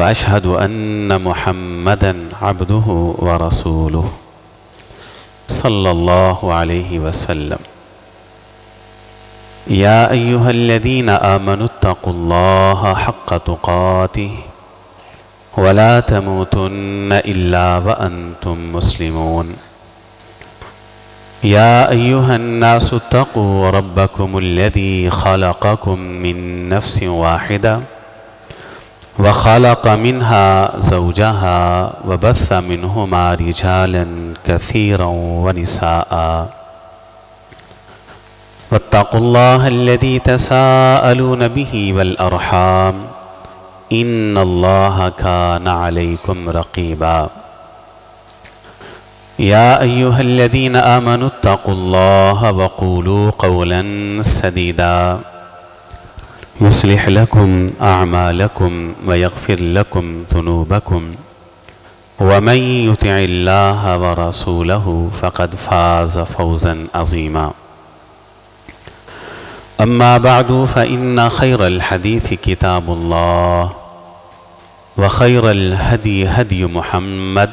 وأشهد أن محمدًا عبده ورسوله صلى الله عليه وسلم. يا أيها الذين آمنوا اتقوا الله حق تقاته ولا تموتن إلا وأنتم مسلمون. يا أيها الناس اتقوا ربكم الذي خلقكم من نفس واحدة وخلق منها زوجها وبث منهما رجالا كثيرا ونساء. واتقوا الله الذي تساءلون به والأرحام إن الله كان عليكم رقيبا. يا أيها الذين آمنوا اتقوا الله وقولوا قولا سديدا يصلح لكم أعمالكم ويغفر لكم ذنوبكم ومن يطع الله ورسوله فقد فاز فوزا عظيما. أما بعد فإن خير الحديث كتاب الله وخير الهدي هدي محمد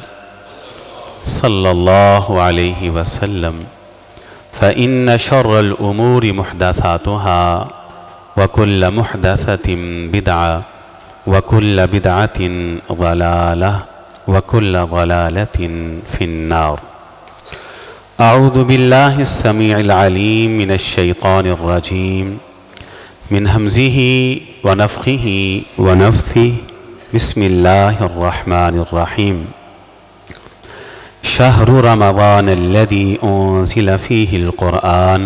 صلى الله عليه وسلم فإن شر الأمور محدثاتها وكل محدثة بدعة وكل بدعة ضلالة وكل ضلالة في النار. أعوذ بالله السميع العليم من الشيطان الرجيم من همزه ونفخه ونفثه. بسم الله الرحمن الرحيم. شهر رمضان الذي أنزل فيه القرآن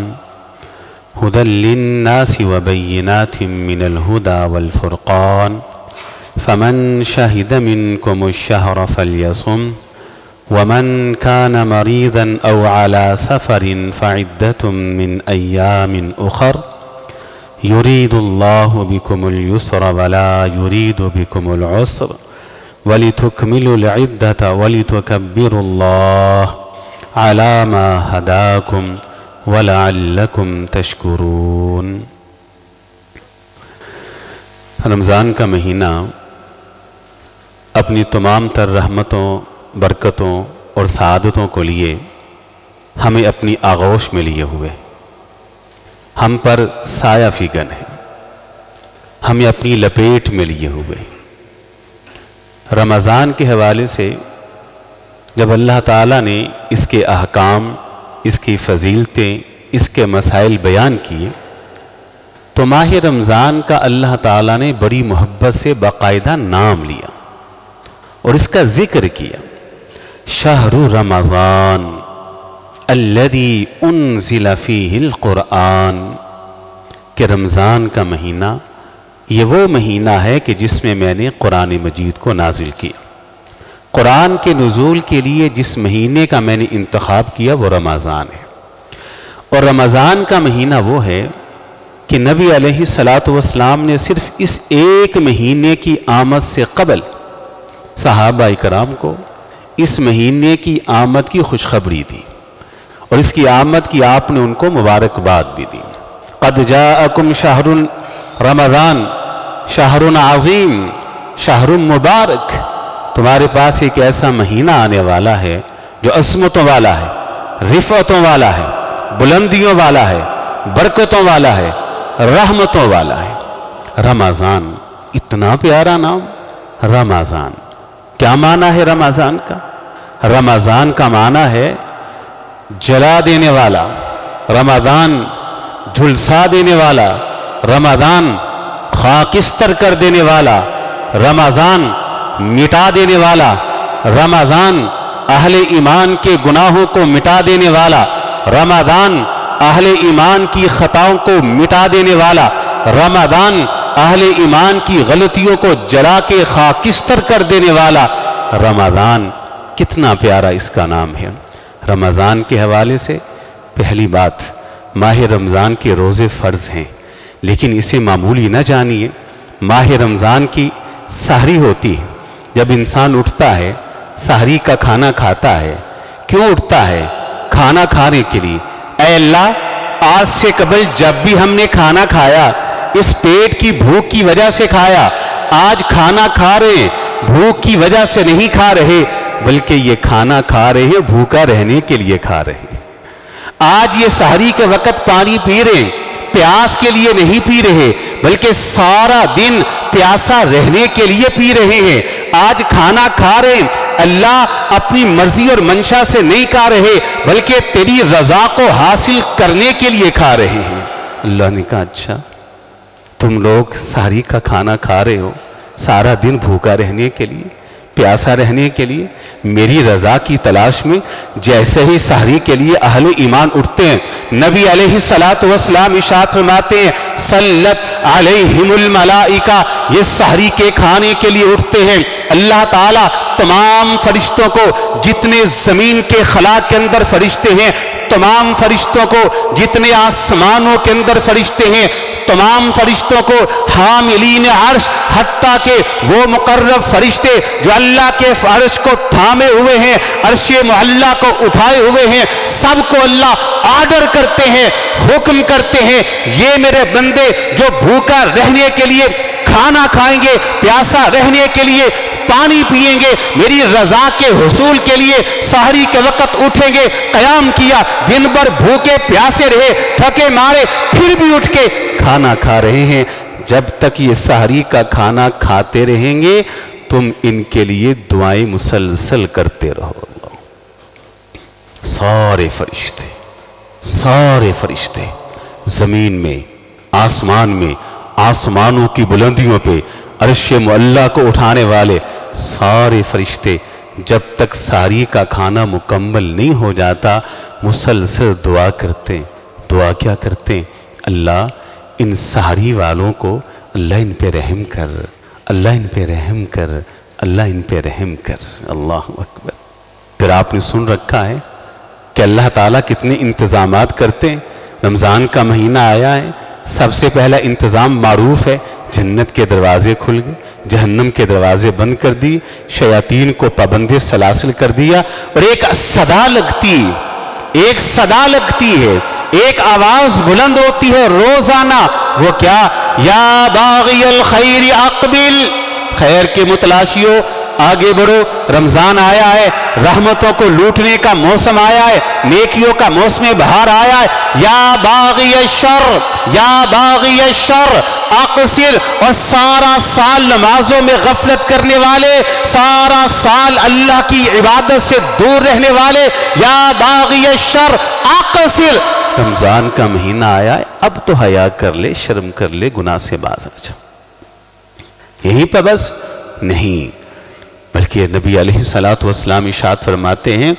هدى للناس وبينات من الهدى والفرقان فمن شهد منكم الشهر فليصم ومن كان مريضا أو على سفر فعدة من أيام أخر يريد الله بكم اليسر ولا يريد بكم العسر ولتكملوا العدة ولتكبروا الله على ما هداكم وَلَعَلَّكُمْ تَشْكُرُونَ. رمضان کا مہینہ اپنی تمام تر رحمتوں، برکتوں اور سعادتوں کو لیے ہمیں اپنی آغوش میں لیے ہوئے، ہم پر سایہ فگن ہے، ہمیں اپنی لپیٹ میں لیے ہوئے. رمضان کے حوالے سے جب اللہ تعالیٰ نے اس کے احکام، اس کی فضیلتیں، اس کے مسائل بیان کیے تو ماہ رمضان کا اللہ تعالیٰ نے بڑی محبت سے باقاعدہ نام لیا اور اس کا ذکر کیا. شہر رمضان الذی انزل فیہ القرآن، کہ رمضان کا مہینہ یہ وہ مہینہ ہے کہ جس میں میں نے قرآن مجید کو نازل کیا. قرآن کے نزول کے لیے جس مہینے کا میں نے انتخاب کیا وہ رمضان ہے. اور رمضان کا مہینہ وہ ہے کہ نبی علیہ السلام نے صرف اس ایک مہینے کی آمد سے قبل صحابہ کرام کو اس مہینے کی آمد کی خوشخبری دی اور اس کی آمد کی آپ نے ان کو مبارکباد بھی دی. قد جاءکم شہر رمضان شہر عظیم شہر مبارک، تمہارے پاس ایک ایسا مہینہ آنے والا ہے جو عظمتوں والا ہے، رفعتوں والا ہے، بلندیوں والا ہے، برکتوں والا ہے، رحمتوں والا ہے. رمضان، اتنا پیارا نام رمضان. کیا معنی ہے رمضان کا؟ رمضان کا معنی ہے جلا دینے والا، رمضان جھلسا دینے والا، رمضان خاکستر کر دینے والا، رمضان مٹا دینے والا، رمضان اہل ایمان کے گناہوں کو مٹا دینے والا، رمضان اہل ایمان کی خطاؤں کو مٹا دینے والا، رمضان اہل ایمان کی غلطیوں کو جلا کے خاکستر کر دینے والا. رمضان کتنا پیارا اس کا نام ہے. رمضان کے حوالے سے پہلی بات، ماہ رمضان کے روزے فرض ہیں، لیکن اسے معمولی نہ جانیے. ماہ رمضان کی سحری ہوتی ہے، جب انسان اٹھتا ہے سحری کا کھانا کھاتا ہے. کیوں اٹھتا ہے؟ کھانا کھانے کے لیے. اے اللہ، آج سے قبل جب بھی ہم نے کھانا کھایا اس پیٹ کی بھوک کی وجہ سے کھایا، آج کھانا کھا رہے ہیں بھوک کی وجہ سے نہیں کھا رہے بلکہ یہ کھانا کھا رہے ہیں بھوکا رہنے کے لیے کھا رہے ہیں۔ آج یہ سحری کے وقت پانی پی رہے ہیں، پیاس کے لیے نہیں پی رہے بلکہ سارا دن پیاسا رہنے کے لیے پی رہے ہیں۔ آج کھانا کھا رہے ہیں، اللہ اپنی مرضی اور منشا سے نہیں کھا رہے بلکہ تیری رضا کو حاصل کرنے کے لیے کھا رہے ہیں۔ اللہ نے کہا اچھا تم لوگ سحری کا کھانا کھا رہے ہو سارا دن بھوکا رہنے کے لیے، پیاسا رہنے کے لیے، میری رضا کی تلاش میں جیسے ہی سحری کے لیے اہل ایمان اٹھتے ہیں، نبی علیہ السلام ارشاد فرماتے ہیں صلت علیہم الملائکہ، یہ سحری کے کھانے کے لیے اٹھتے ہیں، اللہ تعالیٰ تمام فرشتوں کو جتنے زمین کے خلا کے اندر فرشتے ہیں، تمام فرشتوں کو جتنے آسمانوں کے اندر فرشتے ہیں، تمام فرشتوں کو حاملین عرش، حتیٰ کہ وہ مقرب فرشتے جو اللہ کے عرش کو تھامے ہوئے ہیں، عرش معلیٰ کو اٹھائے ہوئے ہیں، سب کو اللہ آرڈر کرتے ہیں، حکم کرتے ہیں یہ میرے بندے جو بھوکا رہنے کے لیے کھانا کھائیں گے، پیاسا رہنے کے لیے پانی پئیں گے، میری رضا کے حصول کے لیے سحری کے وقت اٹھیں گے، قیام کیا، دن بھر بھوکے پیاسے رہے، تھکے مارے، پھر بھی اٹھ کے کھانا کھا رہے ہیں۔ جب تک یہ سحری کا کھانا کھاتے رہیں گے تم ان کے لیے دعائیں مسلسل کرتے رہو۔ سارے فرشتے زمین میں، آسمان میں، آسمانوں کی بلندیوں پہ، عرش معلیٰ کو اٹھانے والے سارے فرشتے جب تک سحری کا کھانا مکمل نہیں ہو جاتا مسلسل دعا کرتے ہیں۔ دعا کیا کرتے ہیں؟ اللہ ان سحری والوں کو اللہ ان پہ رحم کر، اللہ ان پہ رحم کر، اللہ ان پہ رحم کر۔ اللہ اکبر۔ پھر آپ نے سن رکھا ہے کہ اللہ تعالیٰ کتنے انتظامات کرتے ہیں۔ رمضان کا مہینہ آیا ہے، سب سے پہلا انتظام معروف ہے، جنت کے دروازے کھل گئے، جہنم کے دروازے بند کر دی، شیاطین کو پابند سلاسل کر دیا، اور ایک صدا لگتی ہے، ایک آواز بلند ہوتی ہے روزانہ، وہ کیا؟ یا باغی الخیر اقبل، خیر کے متلاشیوں آگے بڑھو، رمضان آیا ہے، رحمتوں کو لوٹنے کا موسم آیا ہے، نیکیوں کا موسم بہار آیا ہے۔ یا باغی الشر اقصر، اور سارا سال نمازوں میں غفلت کرنے والے، سارا سال اللہ کی عبادت سے دور رہنے والے، یا باغی الشر اقصر، رمضان کا مہینہ آیا ہے، اب تو حیا کر لے، شرم کر لے، گناہ سے باز آ جا۔ یہیں پہ بس نہیں، بلکہ نبی علیہ السلام ارشاد فرماتے ہیں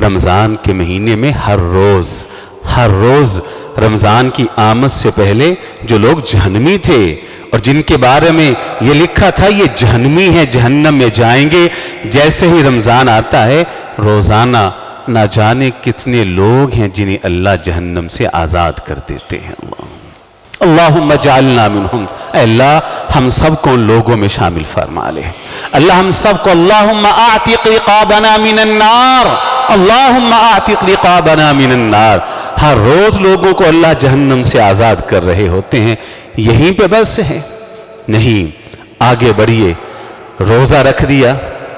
رمضان کے مہینے میں ہر روز رمضان کی آمد سے پہلے جو لوگ جہنمی تھے اور جن کے بارے میں یہ لکھا تھا یہ جہنمی ہیں، جہنم میں جائیں گے، جیسے ہی رمضان آتا ہے روزانہ نہ جانے کتنے لوگ ہیں جنہیں اللہ جہنم سے آزاد کر دیتے ہیں۔ اللہم اجعلنا منہم، اے اللہ ہم سب کو ان لوگوں میں شامل فرما لے۔ اللہ ہم سب کو اللہم اعتق رقابنا من النار، اللہم اعتق رقابنا من النار۔ ہر روز لوگوں کو اللہ جہنم سے آزاد کر رہے ہوتے ہیں، یہیں پہ بس ہے؟ نہیں، آگے بڑھیے۔ روزہ رکھ دیا،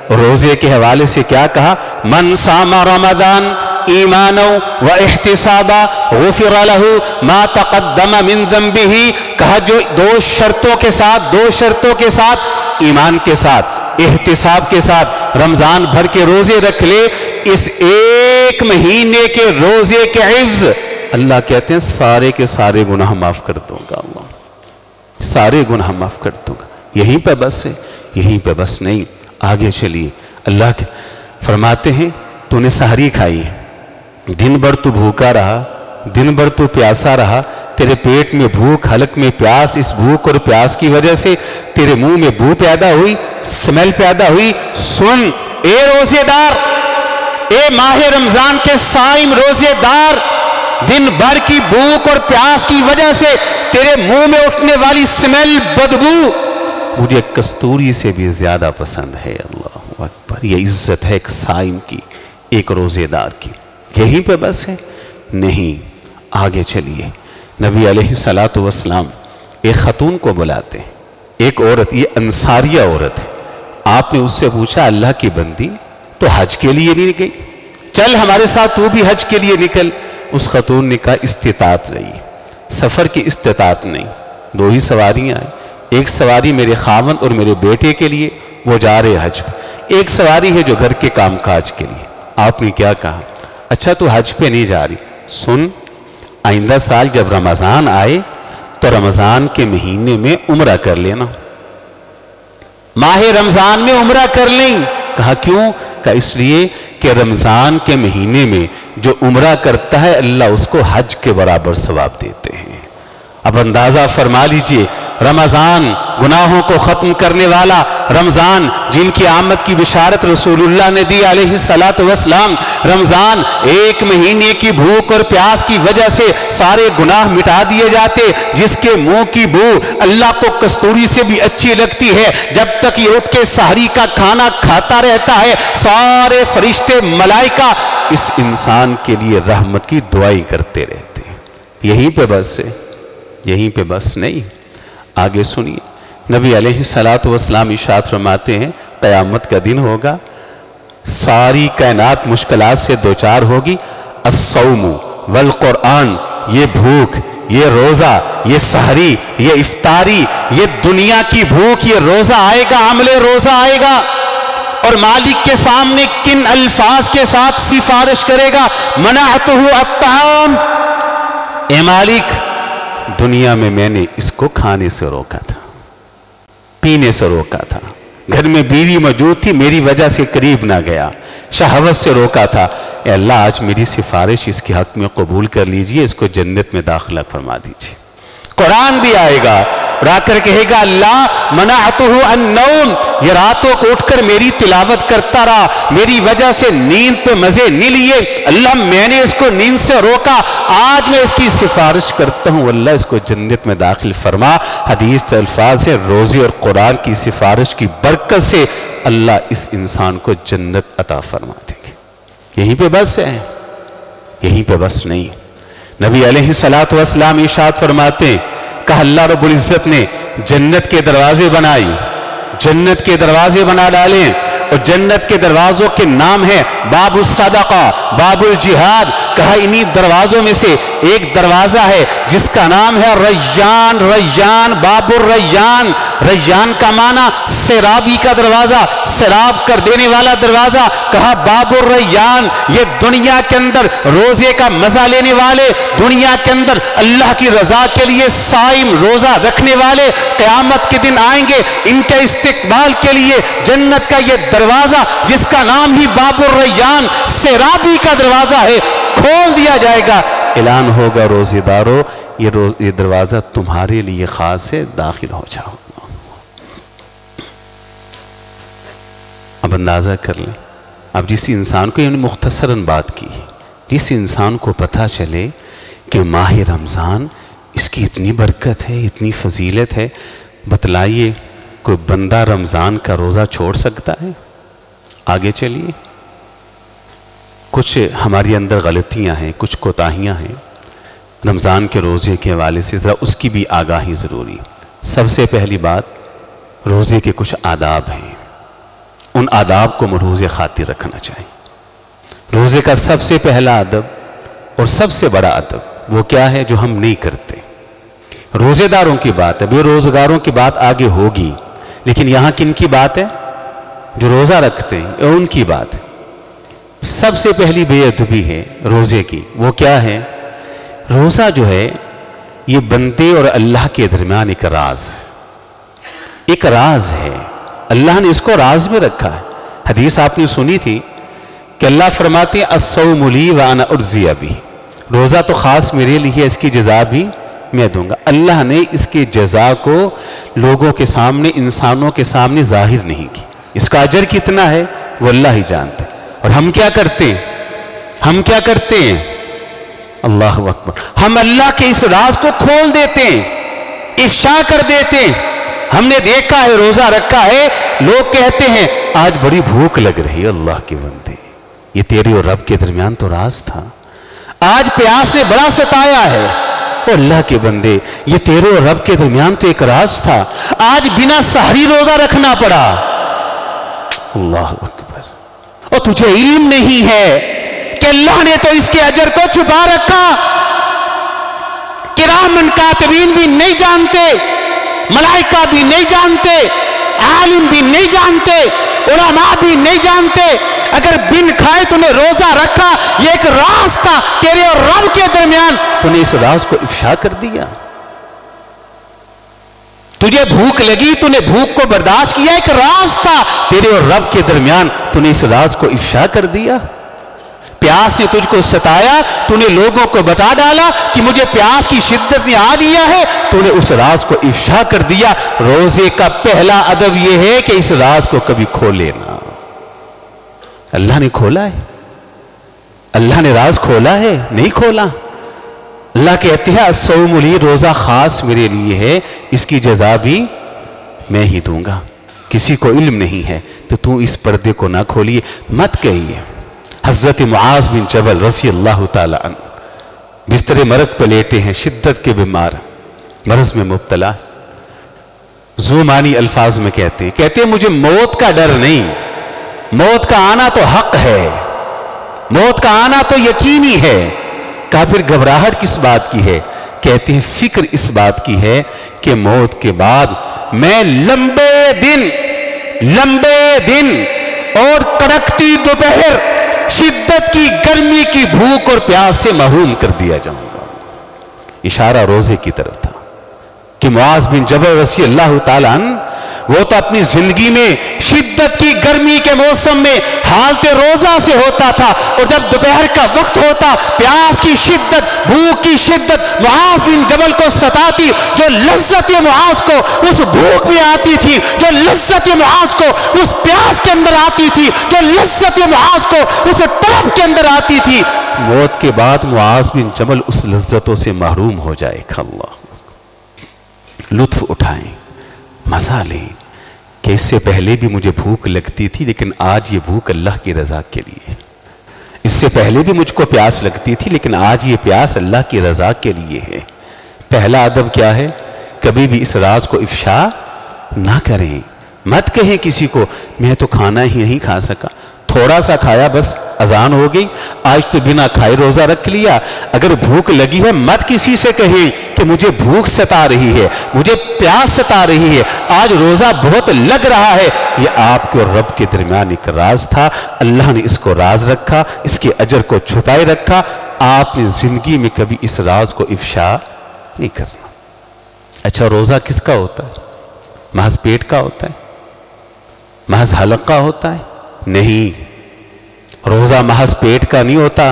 روزے کے حوالے سے کیا کہا؟ من صام رمضان ایمانا و احتسابا غفر له ما تقدم من ذنبه، کہا جو دو شرطوں کے ساتھ ایمان کے ساتھ احتساب کے ساتھ رمضان بھر کے روزے رکھ لے، اس ایک مہینے کے روزے کے عوض اللہ کہتے ہیں سارے کے سارے گناہ معاف کر دوں گا، اللہ سارے گناہ معاف کر دوں گا۔ یہیں پہ بس ہے؟ یہیں پہ بس نہیں، آگے چلیے۔ اللہ کے فرماتے ہیں تو نے سحری کھائی، دن بھر تو بھوکا رہا، دن بھر تو پیاسا رہا، تیرے پیٹ میں بھوک، حلق میں پیاس، اس بھوک اور پیاس کی وجہ سے تیرے منہ میں بو پیدا ہوئی، سمیل پیدا ہوئی۔ سن اے روزے دار، اے ماہ رمضان کے صائم روزے دار، دن بھر کی بھوک اور پیاس کی وجہ سے تیرے منہ میں اٹھنے والی سمیل، بدبو مجھے کستوری سے بھی زیادہ پسند ہے۔ اللہ اکبر، یہ عزت ہے ایک صائم کی، ایک روزے دار کی۔ یہیں پہ بس ہے؟ نہیں، آگے چلیے۔ نبی علیہ السلام ایک خاتون کو بلاتے ہیں، ایک عورت، یہ انصاریہ عورت ہے، آپ نے اس سے پوچھا اللہ کی بندی تو حج کے لیے نہیں گئی؟ چل ہمارے ساتھ تو بھی حج کے لیے نکل۔ اس خاتون نے کہا استطاعت رہی، سفر کی استطاعت نہیں، 2 ہی سواریاں ہیں، ایک سواری میرے خاوند اور میرے بیٹے کے لیے، وہ جا رہے حج، ایک سواری ہے جو گھر کے کام کاج کے لیے۔ آپ نے کیا کہا؟ اچھا تو حج پہ نہیں جا رہی، سن آئندہ سال جب رمضان آئے تو رمضان کے مہینے میں عمرہ کر لینا، ماہ رمضان میں عمرہ کر لیں۔ کہا کیوں؟ کہا اس لیے کہ رمضان کے مہینے میں جو عمرہ کرتا ہے اللہ اس کو حج کے برابر ثواب دیتے ہیں۔ اب اندازہ فرما لیجئے، رمضان گناہوں کو ختم کرنے والا رمضان، جن کی آمد کی بشارت رسول اللہ نے دی علیہ السلام، رمضان 1 مہینے کی بھوک اور پیاس کی وجہ سے سارے گناہ مٹا دیے جاتے، جس کے منہ کی بو اللہ کو کستوری سے بھی اچھی لگتی ہے، جب تک یہ اٹھ کے سحری کا کھانا کھاتا رہتا ہے سارے فرشتے ملائکہ اس انسان کے لیے رحمت کی دعائیں کرتے رہتے ہیں۔ یہیں پہ بس ہے، یہیں پہ بس نہیں، آگے سنیے، نبی علیہ السلام ارشاد فرماتے ہیں قیامت کا دن ہوگا، ساری کائنات مشکلات سے دوچار ہوگی، الصوم والقرآن، یہ بھوک، یہ روزہ، یہ سحری، یہ افطاری، یہ دنیا کی بھوک، یہ روزہ آئے گا، عمل روزہ آئے گا، اور مالک کے سامنے کن الفاظ کے ساتھ سفارش کرے گا؟ منعتہ الطعام، اے مالک دنیا میں نے اس کو کھانے سے روکا تھا، پینے سے روکا تھا، گھر میں بیوی موجود تھی میری وجہ سے قریب نہ گیا، شہوت سے روکا تھا، اے اللہ آج میری سفارش اس کے حق میں قبول کر لیجئے، اس کو جنت میں داخلہ فرما دیجئے۔ قرآن بھی آئے گا اور آ کر کہے گا اللہ منعتہ النوم، یہ راتوں کو اٹھ کر میری تلاوت کرتا رہا، میری وجہ سے نیند پہ مزے نہیں لیے، اللہ میں نے اس کو نیند سے روکا، آج میں اس کی سفارش کرتا ہوں، اللہ اس کو جنت میں داخل فرما۔ حدیث سے الفاظ ہے روزے اور قرآن کی سفارش کی برکت سے اللہ اس انسان کو جنت عطا فرما دیں گے۔ یہیں پہ بس ہے، یہیں پہ بس نہیں، نبی علیہ السلام ارشاد فرماتے ہیں، کہا اللہ رب العزت نے جنت کے دروازے بنائی، جنت کے دروازے بنا ڈالیں، اور جنت کے دروازوں کے نام ہے باب الصدقہ، باب الجہاد، کہا انہی دروازوں میں سے ایک دروازہ ہے جس کا نام ہے ریان، ریان باب الریان، ریان کا معنی سیرابی کا دروازہ، سیراب کر دینے والا دروازہ، کہا باب الریان، یہ دنیا کے اندر روزے کا مزہ لینے والے، دنیا کے اندر اللہ کی رضا کے لیے صائم روزہ رکھنے والے قیامت کے دن آئیں گے، ان کے استقبال کے لیے جنت کا یہ دروازہ جس کا نام ہی باب الریان سیرابی کا دروازہ ہے کھول دیا جائے گا، اعلان ہوگا روزے دارو یہ دروازہ تمہارے لیے خاص ہے، داخل ہو جاؤ۔ اب اندازہ کر لیں، اب جس انسان کو یعنی مختصراً بات کی، جس انسان کو پتہ چلے کہ ماہ رمضان اس کی اتنی برکت ہے، اتنی فضیلت ہے، بتلائیے کوئی بندہ رمضان کا روزہ چھوڑ سکتا ہے؟ آگے چلیے، کچھ ہماری اندر غلطیاں ہیں، کچھ کوتاہیاں ہیں رمضان کے روزے کے حوالے سے، ذرا اس کی بھی آگاہی ضروری۔ سب سے پہلی بات، روزے کے کچھ آداب ہیں، ان آداب کو ملحوظ خاطر رکھنا چاہیے۔ روزے کا سب سے پہلا ادب اور سب سے بڑا ادب وہ کیا ہے جو ہم نہیں کرتے؟ روزے داروں کی بات ہے، بے روزگاروں کی بات آگے ہوگی، لیکن یہاں کن کی بات ہے؟ جو روزہ رکھتے ہیں ان کی بات ہے۔ سب سے پہلی بے ادبی ہے روزے کی، وہ کیا ہے؟ روزہ جو ہے یہ بندے اور اللہ کے درمیان ایک راز ہے، اللہ نے اس کو راز میں رکھا ہے۔ حدیث آپ نے سنی تھی کہ اللہ فرماتے ہیں الصوم لی وانا اجزی بہ، روزہ تو خاص میرے لیے، اس کی جزا بھی میں دوں گا۔ اللہ نے اس کی جزا کو لوگوں کے سامنے، انسانوں کے سامنے ظاہر نہیں کی، اس کا اجر کتنا ہے وہ اللہ ہی جانتے ہیں۔ اور ہم کیا کرتے ہیں؟ ہم کیا کرتے ہیں؟ اللہ اکبر، ہم اللہ کے اس راز کو کھول دیتے ہیں، افشا کر دیتے ہیں۔ ہم نے دیکھا ہے روزہ رکھا ہے، لوگ کہتے ہیں آج بڑی بھوک لگ رہی ہے، اللہ کے بندے یہ تیرے اور رب کے درمیان تو راز تھا، آج پیاس نے بڑا ستایا ہے، اور اللہ کے بندے یہ تیرے اور رب کے درمیان تو ایک راز تھا، آج بنا سحری روزہ رکھنا پڑا، اللہ اکبر۔ اور تجھے علم نہیں ہے کہ اللہ نے تو اس کے اجر کو چھپا رکھا، کرامن کاتبین بھی نہیں جانتے، ملائکہ بھی نہیں جانتے، عالم بھی نہیں جانتے، علماء بھی نہیں جانتے۔ اگر بن کھائے تو نے روزہ رکھا، یہ ایک راز تھا تیرے اور رب کے درمیان، تو نے اس راز کو افشا کر دیا۔ تجھے بھوک لگی، تو نے بھوک کو برداشت کیا، ایک راز تھا تیرے اور رب کے درمیان، تو نے اس راز کو افشا کر دیا۔ پیاس نے تجھ کو ستایا، تو نے لوگوں کو بتا ڈالا کہ مجھے پیاس کی شدت نے آ لیا ہے، تو نے اس راز کو افشا کر دیا۔ روزے کا پہلا ادب یہ ہے کہ اس راز کو کبھی کھولے نہ۔ اللہ نے کھولا ہے، اللہ نے راز کھولا ہے؟ نہیں کھولا۔ اللہ کہتے ہیں الصوم لی، روزہ خاص میرے لیے ہے، اس کی جزا بھی میں ہی دوں گا۔ کسی کو علم نہیں ہے تو اس پردے کو نہ کھولیے، مت کہیے۔ حضرت معاذ بن جبل رضی اللہ تعالی عنہ بستر مرگ پہ لیٹے ہیں، شدت کے بیمار، مرض میں مبتلا، ذو معنی الفاظ میں کہتے ہیں مجھے موت کا ڈر نہیں، موت کا آنا تو حق ہے، موت کا آنا تو یقینی ہے۔ کہا پھر گھبراہٹ کس بات کی ہے؟ کہتے ہیں فکر اس بات کی ہے کہ موت کے بعد میں لمبے دن اور کڑکتی دوپہر، شدت کی گرمی کی بھوک اور پیاس سے محروم کر دیا جاؤں گا۔ اشارہ روزے کی طرف تھا کہ معاذ بن جبل رضی اللہ تعالیٰ عنہ وہ تو اپنی زندگی میں شدت کی گرمی کے موسم میں حالت روزہ سے ہوتا تھا، اور جب دوپہر کا وقت ہوتا، پیاس کی شدت، بھوک کی شدت معاذ بن جبل کو ستاتی، جو لذت معاذ کو اس بھوک میں آتی تھی، جو لذت معاذ کو اس پیاس کے اندر آتی تھی، جو لذت معاذ کو اس طلب کے اندر آتی تھی، موت کے بعد معاذ بن جبل اس لذتوں سے محروم ہو جائے گا۔ اللہ لطف اٹھائیں، مزہ لیں کہ اس سے پہلے بھی مجھے بھوک لگتی تھی، لیکن آج یہ بھوک اللہ کی رضا کے لیے، اس سے پہلے بھی مجھ کو پیاس لگتی تھی، لیکن آج یہ پیاس اللہ کی رضا کے لیے ہے۔ پہلا ادب کیا ہے؟ کبھی بھی اس راز کو افشا نہ کریں، مت کہیں کسی کو میں تو کھانا ہی نہیں کھا سکا، تھوڑا سا کھایا بس اذان ہو گئی، آج تو بنا کھائے روزہ رکھ لیا۔ اگر بھوک لگی ہے مت کسی سے کہیں کہ مجھے بھوک ستا رہی ہے، مجھے پیاس ستا رہی ہے، آج روزہ بہت لگ رہا ہے۔ یہ آپ کے اور رب کے درمیان ایک راز تھا، اللہ نے اس کو راز رکھا، اس کے اجر کو چھپائے رکھا۔ آپ نے زندگی میں کبھی اس راز کو افشا نہیں کرنا۔ اچھا روزہ کس کا ہوتا ہے؟ محض پیٹ کا ہوتا ہے؟ محض حلق کا ہوتا ہے؟ نہیں، روزہ محض پیٹ کا نہیں ہوتا،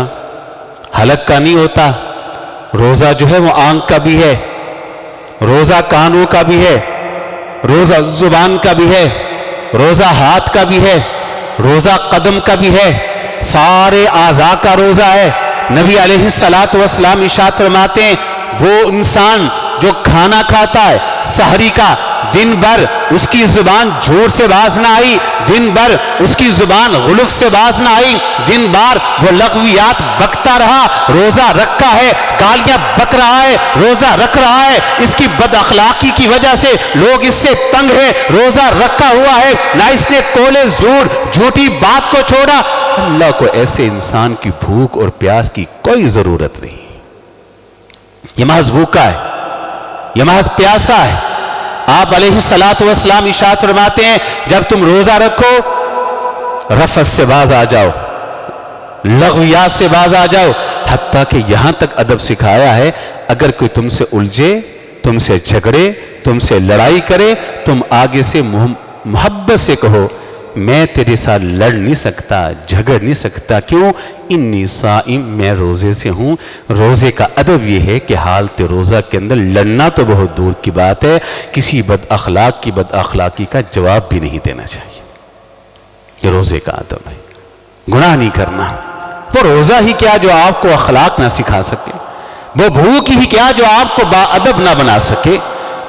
حلق کا نہیں ہوتا۔ روزہ جو ہے وہ آنکھ کا بھی ہے، روزہ کانوں کا بھی ہے، روزہ زبان کا بھی ہے، روزہ ہاتھ کا بھی ہے، روزہ قدم کا بھی ہے، سارے اعضاء کا روزہ ہے۔ نبی علیہ السلام ارشاد فرماتے ہیں وہ انسان جو کھانا کھاتا ہے سحری کا، دن بھر اس کی زبان جھوٹ سے باز نہ آئی، دن بھر اس کی زبان غلف سے باز نہ آئی، دن بھر وہ لغویات بکتا رہا، روزہ رکھا ہے، گالیاں بک رہا ہے، روزہ رکھ رہا ہے، اس کی بد اخلاقی کی وجہ سے لوگ اس سے تنگ ہیں، روزہ رکھا ہوا ہے، نہ اس نے قول زور جھوٹی بات کو چھوڑا۔ اللہ کو ایسے انسان کی بھوک اور پیاس کی کوئی ضرورت نہیں، یہ محض بھوکا ہے، یہ محض پیاسا ہے۔ آپ علیہ السلام ارشاد فرماتے ہیں جب تم روزہ رکھو رفث سے باز آ جاؤ، لغویات سے باز آ جاؤ، حتیٰ کہ یہاں تک ادب سکھایا ہے اگر کوئی تم سے الجھے، تم سے جھگڑے، تم سے لڑائی کرے، تم آگے سے محبت سے کہو میں تیرے ساتھ لڑ نہیں سکتا، جھگڑ نہیں سکتا، کیوں؟ انی صائم، میں روزے سے ہوں۔ روزے کا ادب یہ ہے کہ حالت روزہ کے اندر لڑنا تو بہت دور کی بات ہے، کسی بد اخلاق کی بد اخلاقی کا جواب بھی نہیں دینا چاہیے، یہ روزے کا ادب ہے۔ گناہ نہیں کرنا، وہ روزہ ہی کیا جو آپ کو اخلاق نہ سکھا سکے، وہ بھوک ہی کیا جو آپ کو با ادب نہ بنا سکے۔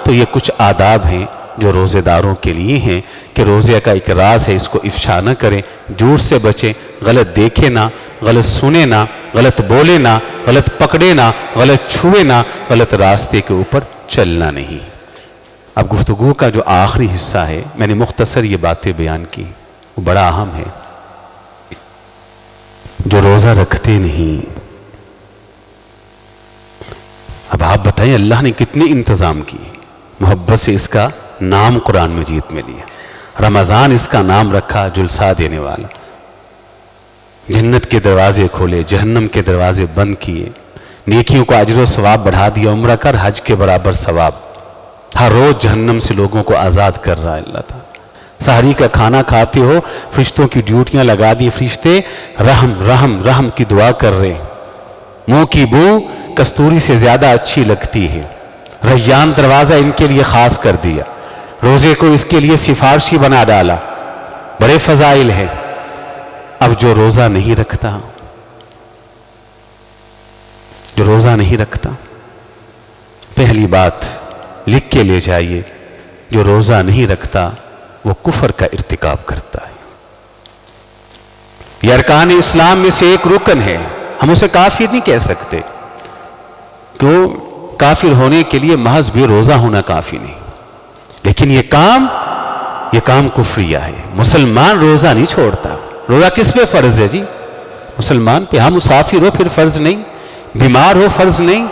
تو یہ کچھ آداب ہیں جو روزے داروں کے لیے ہیں کہ روزے کا ایک راز ہے، اس کو افشا نہ کریں، جھوٹ سے بچیں، غلط دیکھے نہ، غلط سنے نہ، غلط بولے نہ، غلط پکڑے نہ، غلط چھوئے نہ، غلط راستے کے اوپر چلنا نہیں۔ اب گفتگو کا جو آخری حصہ ہے، میں نے مختصر یہ باتیں بیان کی، وہ بڑا اہم ہے. جو روزہ رکھتے نہیں، اب آپ بتائیں اللہ نے کتنے انتظام کیے. محبت سے اس کا نام قرآن مجید میں لیا. رمضان اس کا نام رکھا جلسہ دینے والا. جنت کے دروازے کھولے، جہنم کے دروازے بند کیے. نیکیوں کو اجر و ثواب بڑھا دیا. عمرہ کر حج کے برابر ثواب. ہر روز جہنم سے لوگوں کو آزاد کر رہا ہے اللہ تعالیٰ. سحری کا کھانا کھاتے ہو، فرشتوں کی ڈیوٹیاں لگا دی. فرشتے رحم رحم رحم کی دعا کر رہے. منہ کی بو کستوری سے زیادہ اچھی لگتی ہے. ریان دروازہ ان کے لیے خاص کر دیا. روزے کو اس کے لیے سفارشی بنا ڈالا. بڑے فضائل ہیں. اب جو روزہ نہیں رکھتا، جو روزہ نہیں رکھتا، پہلی بات لکھ کے لے جائیے، جو روزہ نہیں رکھتا وہ کفر کا ارتکاب کرتا ہے. یہ ارکان اسلام میں سے ایک رکن ہے. ہم اسے کافر نہیں کہہ سکتے، کیوں؟ کافر ہونے کے لیے محض بھی روزہ ہونا کافی نہیں. لیکن یہ کام کفریہ ہے. مسلمان روزہ نہیں چھوڑتا. روزہ کس پہ فرض ہے جی؟ مسلمان پہ. ہم مسافر ہو پھر فرض نہیں، بیمار ہو فرض نہیں،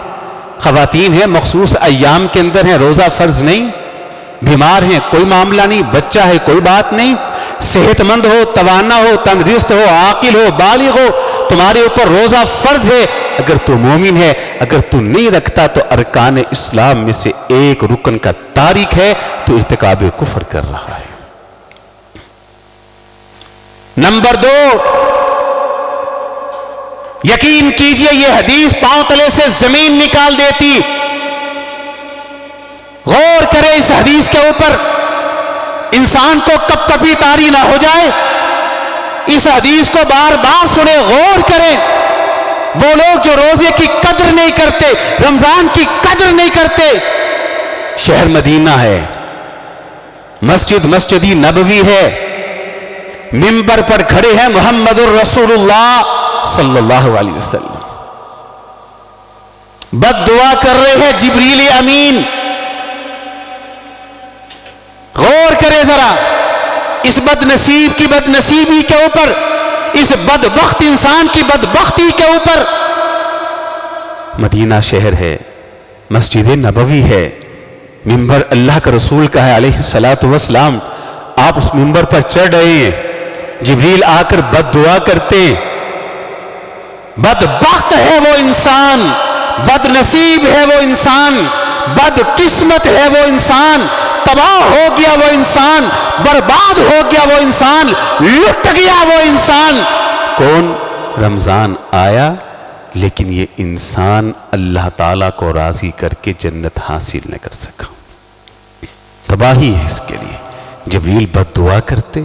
خواتین ہیں مخصوص ایام کے اندر ہیں روزہ فرض نہیں، بیمار ہیں کوئی معاملہ نہیں، بچہ ہے کوئی بات نہیں، صحت مند ہو، توانا ہو، تندرست ہو، عاقل ہو، بالغ ہو، تمہارے اوپر روزہ فرض ہے. اگر تو مومن ہے، اگر تو نہیں رکھتا تو ارکان اسلام میں سے ایک رکن کا تارک ہے، تو ارتکاب کفر کر رہا ہے. نمبر 2، یقین کیجئے یہ حدیث پاؤں تلے سے زمین نکال دیتی. غور کرے اس حدیث کے اوپر، انسان کو کب کبھی طاری نہ ہو جائے. اس حدیث کو بار بار سنے، غور کریں. وہ لوگ جو روزے کی قدر نہیں کرتے، رمضان کی قدر نہیں کرتے. شہر مدینہ ہے، مسجد نبوی ہے، منبر پر کھڑے ہیں محمد الرسول اللہ صلی اللہ علیہ وسلم، بد دعا کر رہے ہیں جبریل امین. غور کرے ذرا اس بد نصیب کی بد نصیبی کے اوپر، اس بدبخت انسان کی بدبختی کے اوپر. مدینہ شہر ہے، مسجد نبوی ہے، منبر اللہ کا رسول کا ہے علیہ الصلوۃ والسلام. آپ اس منبر پر چڑھ رہے ہیں، جبریل آ کر بد دعا کرتے ہیں. بدبخت ہے وہ انسان، بد نصیب ہے وہ انسان، بد قسمت ہے وہ انسان، تباہ ہو گیا وہ انسان، برباد ہو گیا وہ انسان، لٹ گیا وہ انسان. کون؟ رمضان آیا لیکن یہ انسان اللہ تعالیٰ کو راضی کر کے جنت حاصل نہ کر سکا. تباہی ہے اس کے لیے. جبریل بد دعا کرتے.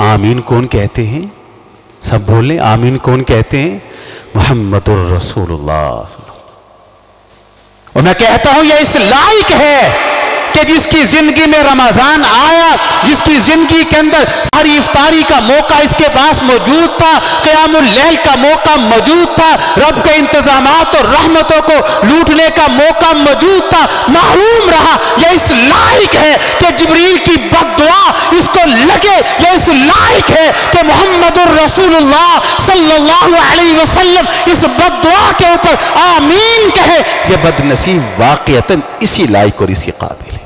آمین کون کہتے ہیں؟ سب بولیں آمین کون کہتے ہیں؟ محمد الرسول اللہ صلی اللہ علیہ وسلم. اور میں کہتا ہوں یہ اس لائق ہے کہ جس کی زندگی میں رمضان آیا، جس کی زندگی کے اندر ساری افطاری کا موقع اس کے پاس موجود تھا، قیام اللیل کا موقع موجود تھا، رب کے انتظامات اور رحمتوں کو لوٹنے کا موقع موجود تھا، محروم رہا. یہ اس لائق ہے کہ جبریل کی بد دعا اس کو لگے. یہ اس لائق ہے کہ محمد الرسول اللہ صلی اللہ علیہ وسلم اس بد دعا کے اوپر آمین کہے. یہ بد نصیب واقعتاً اسی لائق اور اسی قابل ہے.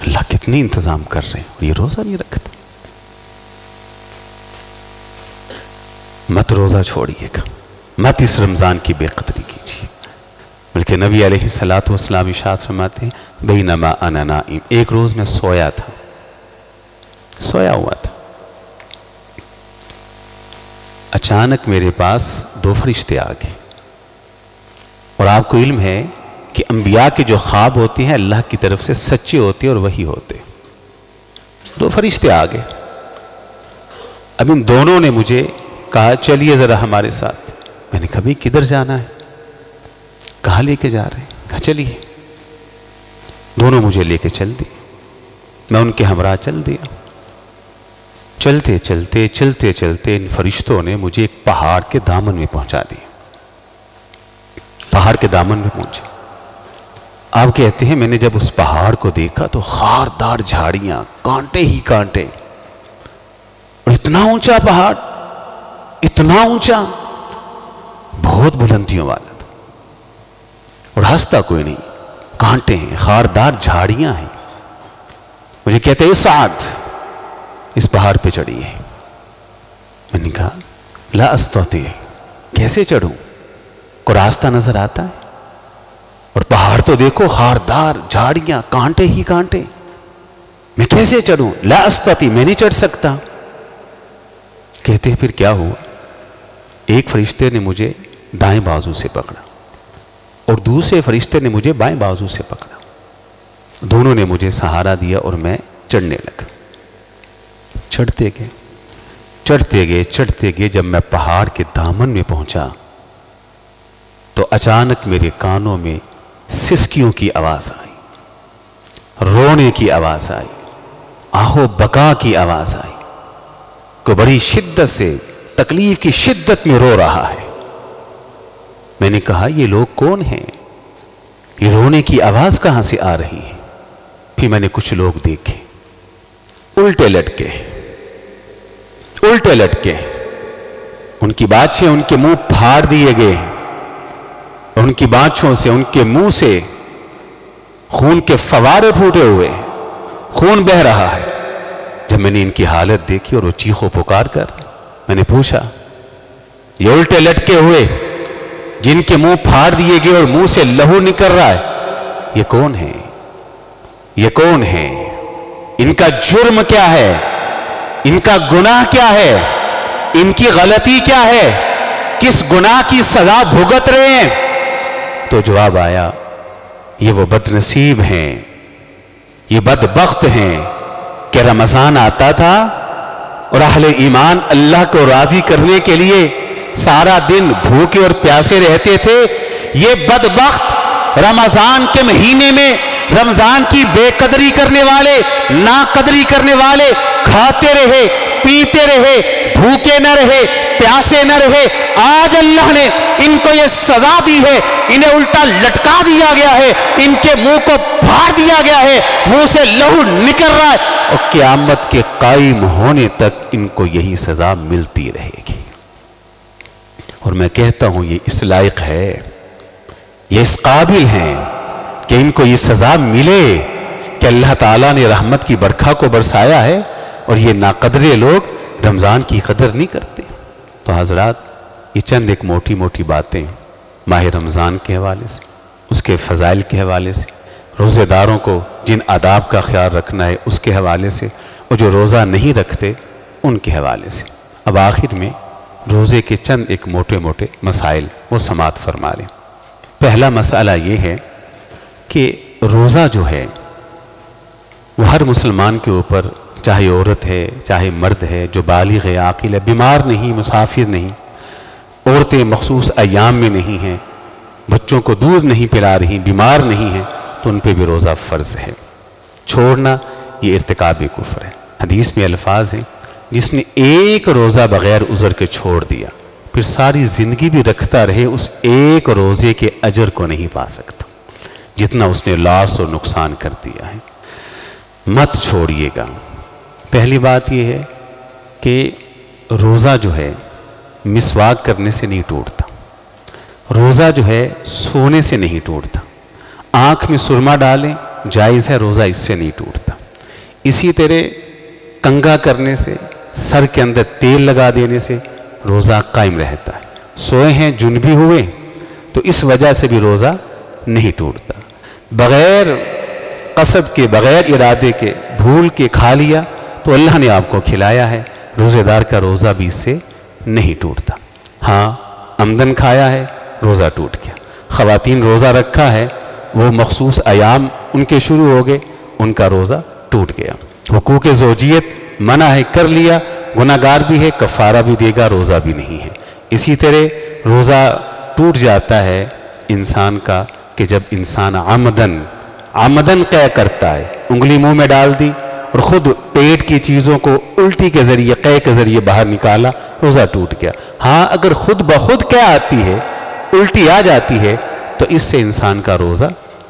اللہ کتنے انتظام کر رہے ہیں اور یہ روزہ نہیں رکھتا. مت روزہ چھوڑیے گا، مت اس رمضان کی بے قدری کیجیے. بلکہ نبی علیہ الصلوۃ والسلام ارشاد فرماتے ہیں بینما انا نائم، ایک روز میں سویا ہوا تھا. اچانک میرے پاس 2 فرشتے آ گئے. اور آپ کو علم ہے کہ انبیاء کے جو خواب ہوتے ہیں اللہ کی طرف سے سچے ہوتے اور وہی ہوتے. 2 فرشتے آ گئے. اب ان دونوں نے مجھے کہا چلیے ذرا ہمارے ساتھ. میں نے کہا بھی کدھر جانا ہے؟ کہاں لے کے جا رہے ہیں؟ کہا چلیے. دونوں مجھے لے کے چل دی. میں ان کے ہمراہ چل دیا. چلتے چلتے ان فرشتوں نے مجھے ایک پہاڑ کے دامن میں پہنچا دیا. پہاڑ کے دامن میں پہنچے. آپ کہتے ہیں میں نے جب اس پہاڑ کو دیکھا تو خاردار جھاڑیاں، کانٹے ہی کانٹے، اور اتنا اونچا پہاڑ، اتنا اونچا، بہت بلندیوں والا تھا، اور ہنستا کوئی نہیں، کانٹے ہیں، خاردار جھاڑیاں ہیں۔ مجھے کہتے ہیں اصعد، اس پہاڑ پہ چڑھیے۔ میں نے کہا لا استطیع، کیسے چڑھوں؟ کوئی راستہ نظر آتا ہے؟ اور پہاڑ تو دیکھو، خاردار جھاڑیاں، کانٹے ہی کانٹے، میں کیسے چڑھوں؟ لا استطیع، میں نہیں چڑھ سکتا۔ کہتے ہیں پھر کیا ہوا؟ ایک فرشتے نے مجھے دائیں بازو سے پکڑا اور دوسرے فرشتے نے مجھے بائیں بازو سے پکڑا، دونوں نے مجھے سہارا دیا اور میں چڑھنے لگا۔ چڑھتے گئے چڑھتے گئے چڑھتے گئے، جب میں پہاڑ کے دامن میں پہنچا تو اچانک میرے کانوں میں سسکیوں کی آواز آئی، رونے کی آواز آئی، آہو بکا کی آواز آئی، کوئی بڑی شدت سے، تکلیف کی شدت میں رو رہا ہے۔ میں نے کہا یہ لوگ کون ہیں؟ یہ رونے کی آواز کہاں سے آ رہی ہے؟ پھر میں نے کچھ لوگ دیکھے، الٹے لٹکے، الٹے لٹکے، ان کی بانچیں ان کے منہ پھاڑ دیے گئے ہیں، اور ان کی بانچوں سے، ان کے منہ سے خون کے فوارے پھوٹے ہوئے، خون بہ رہا ہے۔ جب میں نے ان کی حالت دیکھی اور وہ چیخو پکار کر، میں نے پوچھا یہ الٹے لٹکے ہوئے جن کے منہ پھاڑ دیے گئے اور منہ سے لہو نکل رہا ہے، یہ کون ہے؟ یہ کون ہے؟ ان کا جرم کیا ہے؟ ان کا گناہ کیا ہے؟ ان کی غلطی کیا ہے؟ کس گناہ کی سزا بھگت رہے ہیں؟ تو جواب آیا یہ وہ بد نصیب ہیں، یہ بدبخت ہیں کہ رمضان آتا تھا اور اہل ایمان اللہ کو راضی کرنے کے لیے سارا دن بھوکے اور پیاسے رہتے تھے۔ یہ بدبخت رمضان کے مہینے میں رمضان کی بے قدری کرنے والے، ناقدری کرنے والے کھاتے رہے، پیتے رہے، بھوکے نہ رہے، پیاسے نہ رہے۔ آج اللہ نے ان کو یہ سزا دی ہے، انہیں الٹا لٹکا دیا گیا ہے، ان کے منہ کو پھاڑ دیا گیا ہے، منہ سے لہو نکل رہا ہے، اور قیامت کے قائم ہونے تک ان کو یہی سزا ملتی رہے گی۔ اور میں کہتا ہوں یہ اس لائق ہے، یہ اس قابل ہیں کہ ان کو یہ سزا ملے کہ اللہ تعالیٰ نے رحمت کی برکھا کو برسایا ہے اور یہ ناقدرے لوگ رمضان کی قدر نہیں کرتے۔ تو حضرات یہ چند ایک موٹی موٹی باتیں ماہ رمضان کے حوالے سے، اس کے فضائل کے حوالے سے، روزے داروں کو جن آداب کا خیال رکھنا ہے اس کے حوالے سے، اور جو روزہ نہیں رکھتے ان کے حوالے سے۔ اب آخر میں روزے کے چند ایک موٹے موٹے مسائل وہ سماعت فرما لیں۔ پہلا مسئلہ یہ ہے کہ روزہ جو ہے وہ ہر مسلمان کے اوپر، چاہے عورت ہے چاہے مرد ہے، جو بالغ ہے، عاقل ہے، بیمار نہیں، مسافر نہیں، عورتیں مخصوص ایام میں نہیں ہیں، بچوں کو دودھ نہیں پلا رہی، بیمار نہیں ہیں، تو ان پہ بھی روزہ فرض ہے۔ چھوڑنا یہ ارتکاب کفر ہے۔ حدیث میں الفاظ ہیں جس نے ایک روزہ بغیر عذر کے چھوڑ دیا پھر ساری زندگی بھی رکھتا رہے، اس ایک روزے کے اجر کو نہیں پا سکتا جتنا اس نے لاس اور نقصان کر دیا ہے۔ مت چھوڑیے گا۔ پہلی بات یہ ہے کہ روزہ جو ہے مسواک کرنے سے نہیں ٹوٹتا، روزہ جو ہے سونے سے نہیں ٹوٹتا، آنکھ میں سرما ڈالیں جائز ہے، روزہ اس سے نہیں ٹوٹتا۔ اسی طرح کنگھا کرنے سے، سر کے اندر تیل لگا دینے سے روزہ قائم رہتا ہے۔ سوئے ہیں جنبی ہوئے تو اس وجہ سے بھی روزہ نہیں ٹوٹتا۔ بغیر قصد کے، بغیر ارادے کے، بھول کے کھا لیا تو اللہ نے آپ کو کھلایا ہے، روزے دار کا روزہ بھی اس سے نہیں ٹوٹتا۔ ہاں عمدن کھایا ہے، روزہ ٹوٹ گیا۔ خواتین روزہ رکھا ہے، وہ مخصوص ایام ان کے شروع ہو گئے، ان کا روزہ ٹوٹ گیا۔ حقوق زوجیت منع ہے، کر لیا، گناہ گار بھی ہے، کفارہ بھی دے گا، روزہ بھی نہیں ہے۔ اسی طرح روزہ ٹوٹ جاتا ہے انسان کا کہ جب انسان عمدن قے کرتا ہے، انگلی منہ میں ڈال دی اور خود پیٹ کی چیزوں کو الٹی کے ذریعے، قے کے ذریعے باہر نکالا، روزہ ٹوٹ گیا۔ ہاں اگر خود بخود قے آتی ہے، الٹی آ جاتی ہے، تو اس سے انسان کا روزہ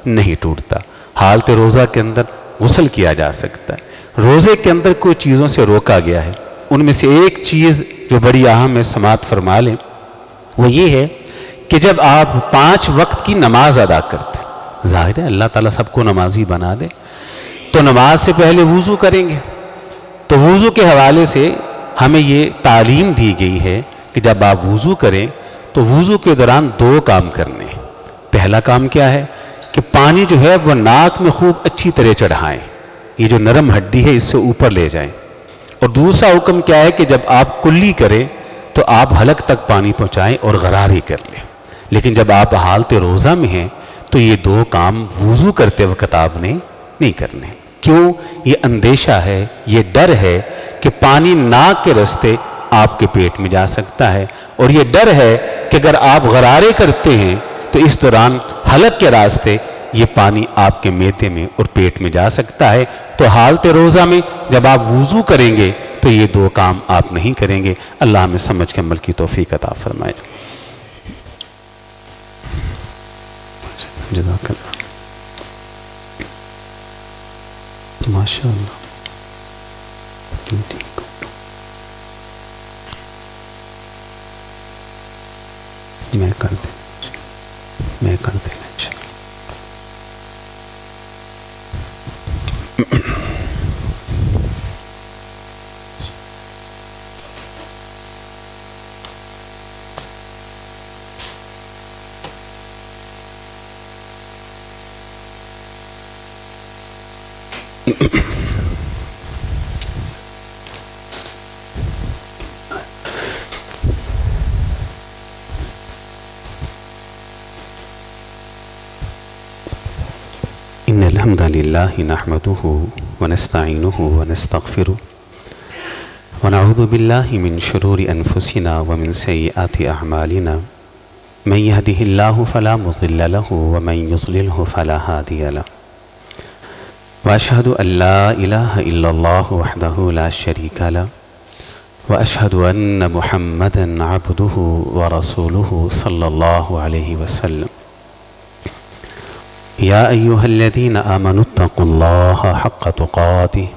نہیں ٹوٹتا۔ حالت روزہ کے اندر غسل کیا جا سکتا ہے، روزے کے اندر کوئی چیزوں سے روکا گیا ہے، ان میں سے ایک چیز جو بڑی اہم ہے سماعت فرما لیں، وہ یہ ہے کہ جب آپ 5 وقت کی نماز ادا کرتے، ظاہر ہے اللہ تعالیٰ سب کو نمازی بنا دے، تو نماز سے پہلے وضو کریں گے، تو وضو کے حوالے سے ہمیں یہ تعلیم دی گئی ہے کہ جب آپ وضو کریں تو وضو کے دوران 2 کام کرنے ہیں۔ پہلا کام کیا ہے کہ پانی جو ہے وہ ناک میں خوب اچھی طرح چڑھائیں، یہ جو نرم ہڈی ہے اس سے اوپر لے جائیں، اور دوسرا حکم کیا ہے کہ جب آپ کلی کریں تو آپ حلق تک پانی پہنچائیں اور غراری کر لیں۔ لیکن جب آپ حالت روزہ میں ہیں تو یہ 2 کام وضو کرتے وقت آپ نے نہیں کرنے۔ کیوں؟ یہ اندیشہ ہے، یہ ڈر ہے کہ پانی ناک کے راستے آپ کے پیٹ میں جا سکتا ہے، اور یہ ڈر ہے کہ اگر آپ غرارے کرتے ہیں تو اس دوران حلق کے راستے یہ پانی آپ کے معدے میں اور پیٹ میں جا سکتا ہے۔ تو حالت روزہ میں جب آپ وضو کریں گے تو یہ 2 کام آپ نہیں کریں گے۔ اللہ ہمیں سمجھ کے عمل کی توفیق عطا فرمائے۔ جزاک اللہ، ماشاء اللہ، میں کر دینا انشاءاللہ۔ إن الحمد لله نحمده ونستعينه ونستغفره ونعوذ بالله من شرور أنفسنا ومن سيئات أعمالنا، من يهده الله فلا مضل له ومن يضلله فلا هادي له، وأشهد أن لا إله إلا الله وحده لا شريك له، وأشهد أن محمدًا عبده ورسوله صلى الله عليه وسلم۔ يا أيها الذين آمنوا اتقوا الله حق تقاته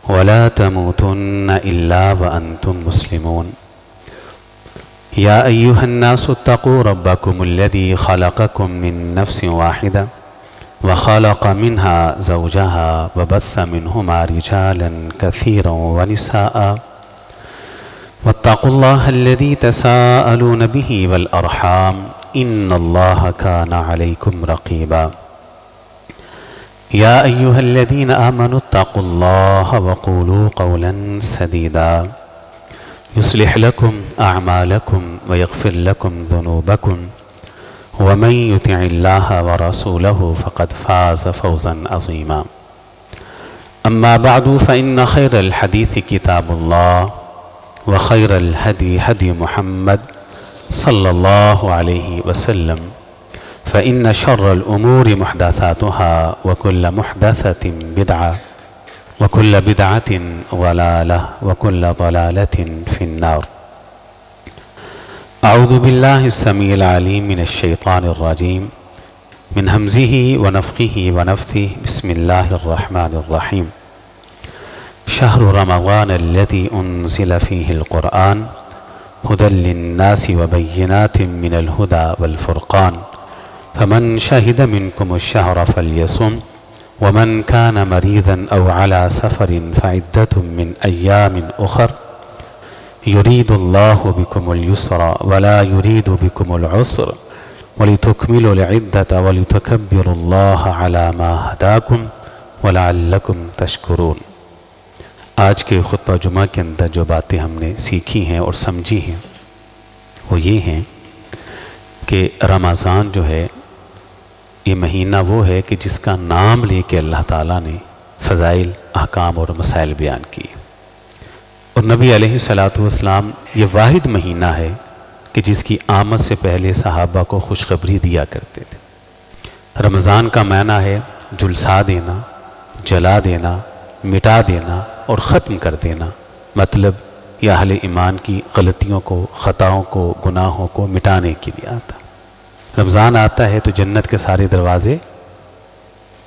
ولا تموتن إلا وأنتم مسلمون۔ يا أيها الناس اتقوا ربكم الذي خلقكم من نفس واحدة وخلق منها زوجها وبث منهما رجالا كثيرا ونساء، واتقوا الله الذي تساءلون به والأرحام إن الله كان عليكم رقيبا۔ يا أيها الذين آمنوا اتقوا الله وقولوا قولا سديدا يصلح لكم أعمالكم ويغفر لكم ذنوبكم، ومن يطع الله ورسوله فقد فاز فوزا عظيما۔ أما بعد فإن خير الحديث كتاب الله، وخير الهدي هدي محمد صلى الله عليه وسلم، فإن شر الأمور محدثاتها وكل محدثة بدعة وكل بدعة ضلالة وكل ضلالة في النار۔ أعوذ بالله السميع العليم من الشيطان الرجيم، من همزه ونفخه ونفثه، بسم الله الرحمن الرحيم۔ شهر رمضان الذي أنزل فيه القرآن هدى للناس وبينات من الهدى والفرقان، فمن شهد منكم الشهر فليصم، ومن كان مريضا أو على سفر فعدة من أيام أخر، يريد الله بكم اليسر ولا يريد بكم العسر، ولتكملوا العدة ولتكبروا الله على ما هداكم ولعلكم تشكرون۔ آج کے خطبہ جمعہ کے اندر جو باتیں ہم نے سیکھی ہیں اور سمجھی ہیں وہ یہ ہیں کہ رمضان جو ہے یہ مہینہ وہ ہے کہ جس کا نام لے کے اللہ تعالیٰ نے فضائل، احکام اور مسائل بیان کیے، اور نبی علیہ السلام یہ واحد مہینہ ہے کہ جس کی آمد سے پہلے صحابہ کو خوشخبری دیا کرتے تھے۔ رمضان کا معنی ہے جلسا دینا، جلا دینا، مٹا دینا اور ختم کر دینا، مطلب یہ اہل ایمان کی غلطیوں کو، خطاؤں کو، گناہوں کو مٹانے کے لیے آتا۔ رمضان آتا ہے تو جنت کے سارے دروازے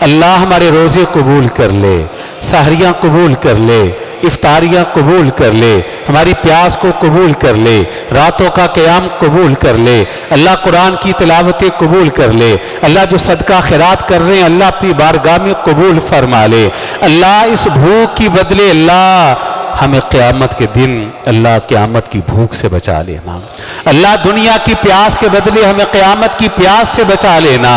اللہ ہمارے روزے قبول کر لے، سحریاں قبول کر لے، افطاریاں قبول کر لے، ہماری پیاس کو قبول کر لے، راتوں کا قیام قبول کر لے، اللہ قرآن کی تلاوتیں قبول کر لے، اللہ جو صدقہ خیرات کر رہے ہیں اللہ اپنی بارگاہ میں قبول فرما لے، اللہ اس بھوک کی بدلے اللہ ہمیں قیامت کے دن اللہ قیامت کی بھوک سے بچا لینا، اللہ دنیا کی پیاس کے بدلے ہمیں قیامت کی پیاس سے بچا لینا،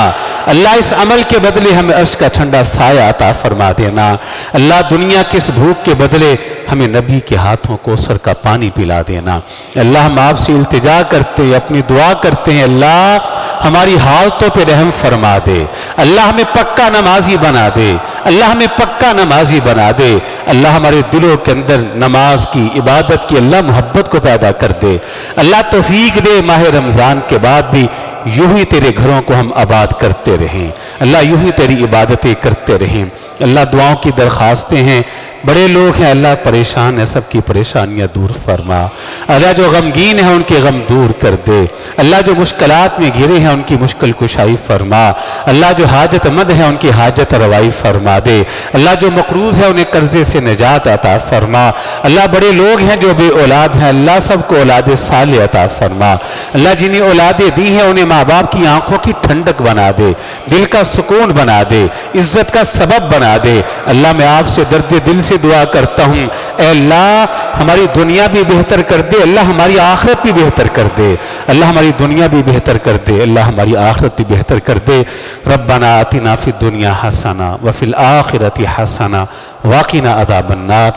اللہ اس عمل کے بدلے ہمیں عرش کا ٹھنڈا سایہ عطا فرما دینا، اللہ دنیا کی اس بھوک کے بدلے ہمیں نبی کے ہاتھوں کوثر کا پانی پلا دینا، اللہ ہم آپ سے التجا کرتے ہیں، اپنی دعا کرتے ہیں، اللہ ہماری حالتوں پہ رحم فرما دے، اللہ ہمیں پکا نمازی بنا دے، اللہ ہمیں پکا نمازی بنا دے، اللہ ہمارے دلوں کے اندر نماز کی عبادت کی اللہ محبت کو پیدا کر دے، اللہ توفیق دے ماہ رمضان کے بعد بھی یوں ہی تیرے گھروں کو ہم آباد کرتے رہیں، اللہ یوں ہی تیری عبادتیں کرتے رہیں، اللہ دعاؤں کی درخواستیں ہیں، بڑے لوگ ہیں اللہ پریشان ہیں، سب کی پریشانیاں دور فرما، اللہ جو غمگین ہیں ان کے غم دور کر دے، اللہ جو مشکلات میں گھرے ہیں ان کی مشکل کشائی فرما، اللہ جو حاجت مند ہیں ان کی حاجت روائی فرما دے، اللہ جو مقروض ہیں انہیں قرضے سے نجات عطا فرما، اللہ بڑے لوگ ہیں جو بے اولاد ہیں اللہ سب کو اولاد صالح عطا فرما، اللہ جنہیں اولادیں دی ہیں انہیں ماں باپ کی آنکھوں کی ٹھنڈک بنا دے، دل کا سکون بنا دے، عزت کا سبب بنا دے، اللہ میں آپ سے درد دل سے دعا کرتا ہوں، اے اللہ ہماری دنیا بھی بہتر کر دے، اللہ ہماری آخرت بھی بہتر کر دے، اللہ ہماری دنیا بھی بہتر کر دے، اللہ ہماری آخرت بھی بہتر کر دے، ربنا آتنا فی الدنیا حسنہ وفی الآخرۃ حسنہ وقنا عذاب النار۔